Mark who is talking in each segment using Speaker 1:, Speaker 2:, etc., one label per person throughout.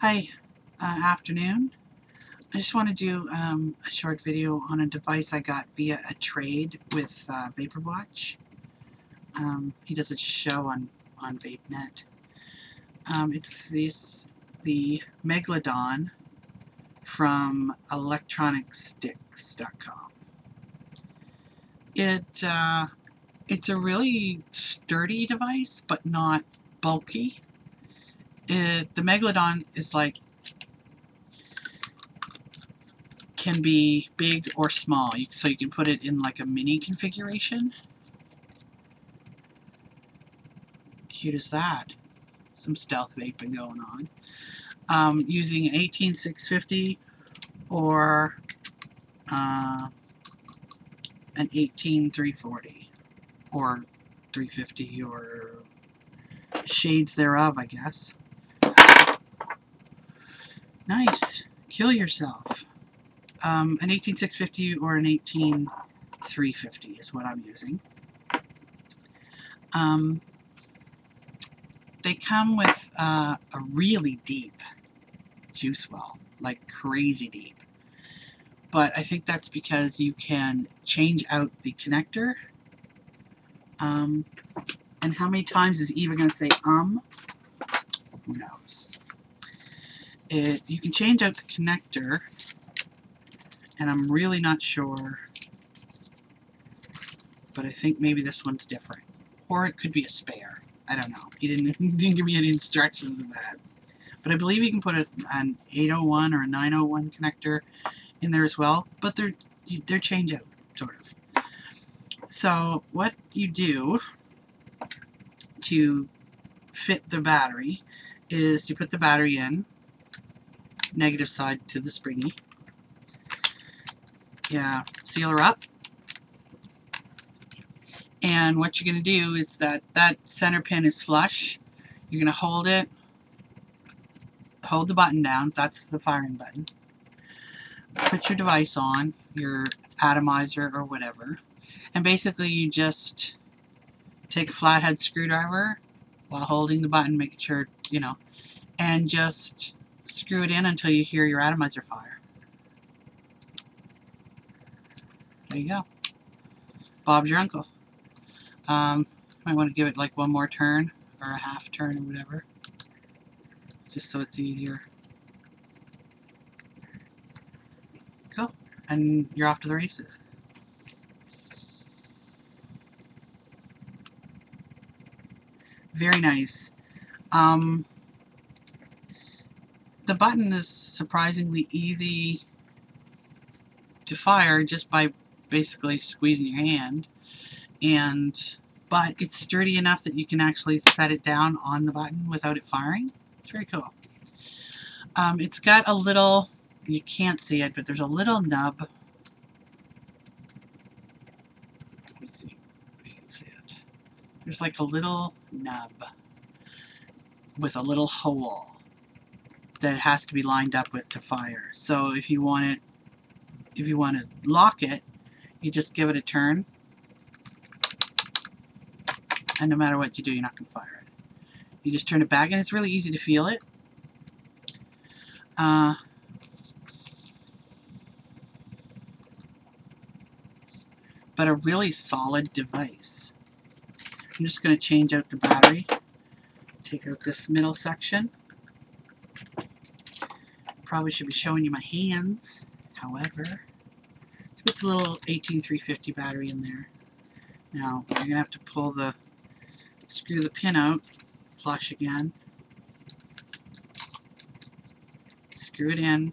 Speaker 1: Hi, afternoon. I just want to do a short video on a device I got via a trade with VaporWatch. He does a show on VapeNet. It's the Megladon from ElectronicStix.com. It's a really sturdy device, but not bulky. The Megladon is like can be big or small, so you can put it in like a mini configuration. Cute as that. Some stealth vaping going on. Using an 18650 or an 18340 or 350 or shades thereof, I guess. Nice. Kill yourself. An 18650 or an 18350 is what I'm using. They come with a really deep juice well, like crazy deep. But I think that's because you can change out the connector. And how many times is Eva going to say Who knows? You can change out the connector, and I'm really not sure, but I think maybe this one's different. Or it could be a spare. I don't know. He didn't give me any instructions of that. But I believe you can put an 801 or a 901 connector in there as well, but they're change out, sort of. So what you do to fit the battery is you put the battery in, negative side to the springy. Yeah, seal her up. And what you're going to do is that center pin is flush. You're going to hold it, hold the button down. That's the firing button. Put your device on, your atomizer or whatever. And basically you just take a flathead screwdriver while holding the button, making sure, and just screw it in until you hear your atomizer fire. There you go. Bob's your uncle. Might want to give it like one more turn or a half turn or whatever, just so it's easier. Cool. And you're off to the races. Very nice. The button is surprisingly easy to fire just by basically squeezing your hand, but it's sturdy enough that you can actually set it down on the button without it firing. It's very cool. It's got a little, you can't see it, but there's a little nub. Let me see if you can see it. There's like a little nub with a little hole that has to be lined up with to fire. So if you want to lock it, you just give it a turn, and no matter what you do, you're not going to fire it. You just turn it back, and it's really easy to feel it. But a really solid device. I'm just going to change out the battery. Take out this middle section. Probably should be showing you my hands. However, let's put the little 18350 battery in there. Now, you're going to have to screw the pin out, flush again, screw it in,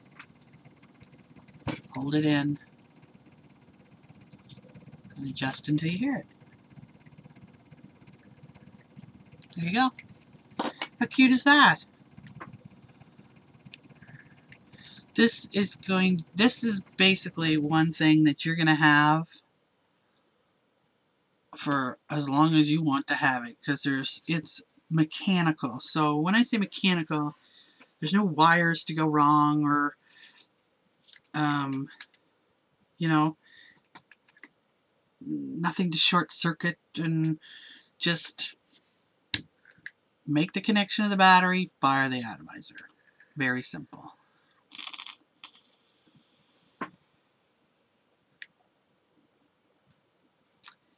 Speaker 1: hold it in, and adjust until you hear it. There you go. How cute is that? This is basically one thing that you're going to have for as long as you want to have it, because it's mechanical. So when I say mechanical, there's no wires to go wrong or nothing to short circuit, and just make the connection to the battery, fire the atomizer. Very simple.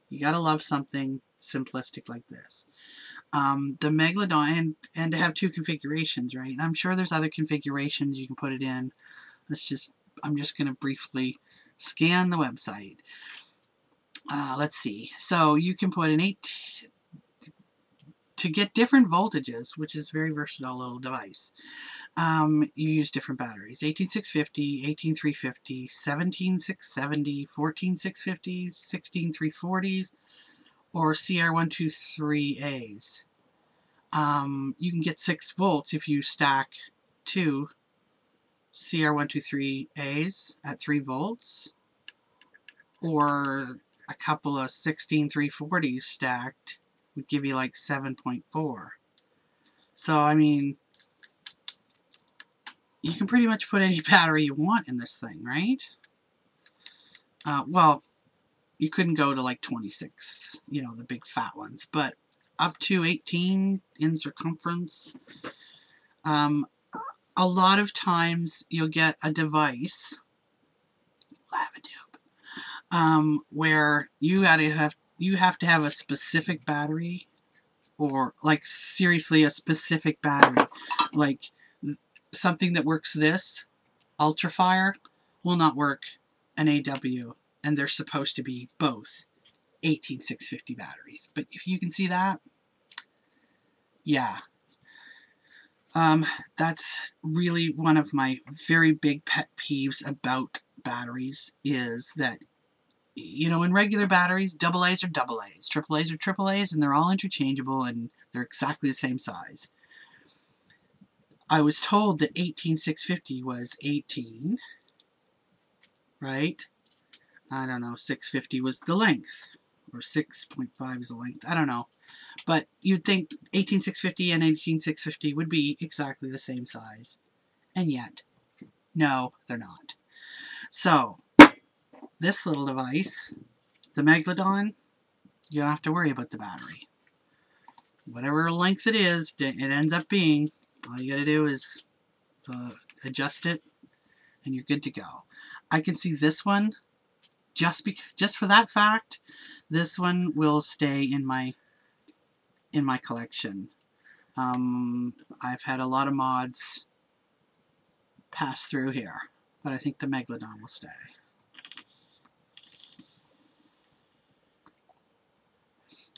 Speaker 1: You gotta love something simplistic like this. The Megladon, and to have two configurations, right? And I'm sure there's other configurations you can put it in. I'm just going to briefly scan the website. Let's see. So you can put to get different voltages, which is a very versatile little device. You use different batteries: 18650, 18350, 17670, 14650, 16340s, or CR123As. You can get 6 volts if you stack 2 CR123As at 3 volts, or a couple of 16340s stacked would give you like 7.4. So, I mean, you can pretty much put any battery you want in this thing, right? Well, you couldn't go to like 26, you know, the big fat ones, but up to 18 in circumference. A lot of times you'll get a device, where you have to have a specific battery, or like seriously a specific battery. Like something that works this, Ultrafire, will not work an AW, and they're supposed to be both 18650 batteries. But if you can see that, yeah. That's really one of my very big pet peeves about batteries, is that, you know, in regular batteries, AA's are AA's, AA's are AA's, and they're all interchangeable, and they're exactly the same size. I was told that 18650 was 18, right? I don't know, 650 was the length, or 6.5 is the length, I don't know. But you'd think 18650 and 18650 would be exactly the same size. And yet, no, they're not. So, this little device, the Megladon, you don't have to worry about the battery. Whatever length it is, it ends up being, all you gotta do is adjust it, and you're good to go. I can see this one, just for that fact, this one will stay in my collection. I've had a lot of mods pass through here, but I think the Megladon will stay.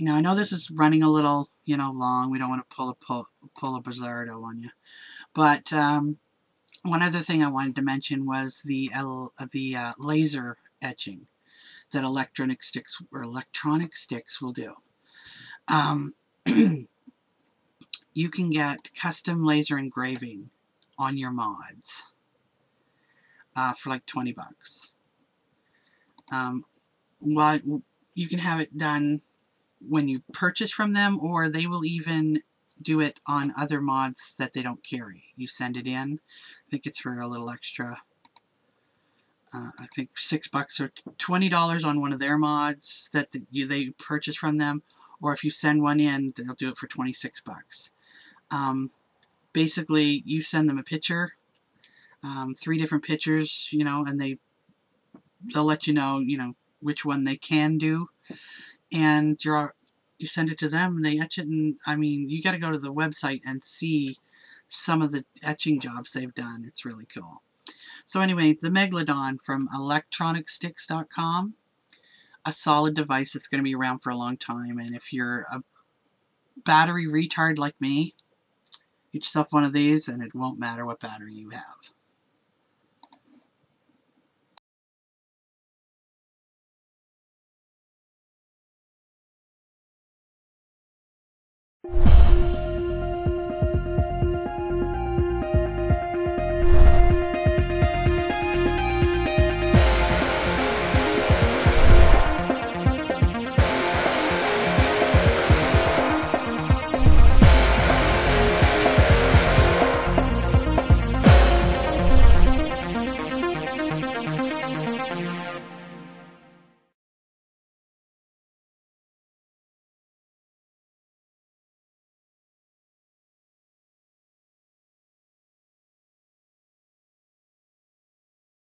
Speaker 1: Now I know this is running a little, you know, long. We don't want to pull a Bizardo on you, but one other thing I wanted to mention was the laser etching that ElectronicStix will do. You can get custom laser engraving on your mods for like 20 bucks. Well, you can have it done when you purchase from them, or they will even do it on other mods that they don't carry. You send it in. I think it's for a little extra. I think $6 or $20 on one of their mods that they purchase from them, or if you send one in, they'll do it for 26 bucks. Basically, you send them a picture, 3 different pictures, you know, and they'll let you know, which one they can do, and you send it to them, and they etch it, and I mean, you got to go to the website and see some of the etching jobs they've done. It's really cool. So anyway, the Megladon from ElectronicStix.com, a solid device that's going to be around for a long time, and if you're a battery retard like me, get yourself one of these, and it won't matter what battery you have.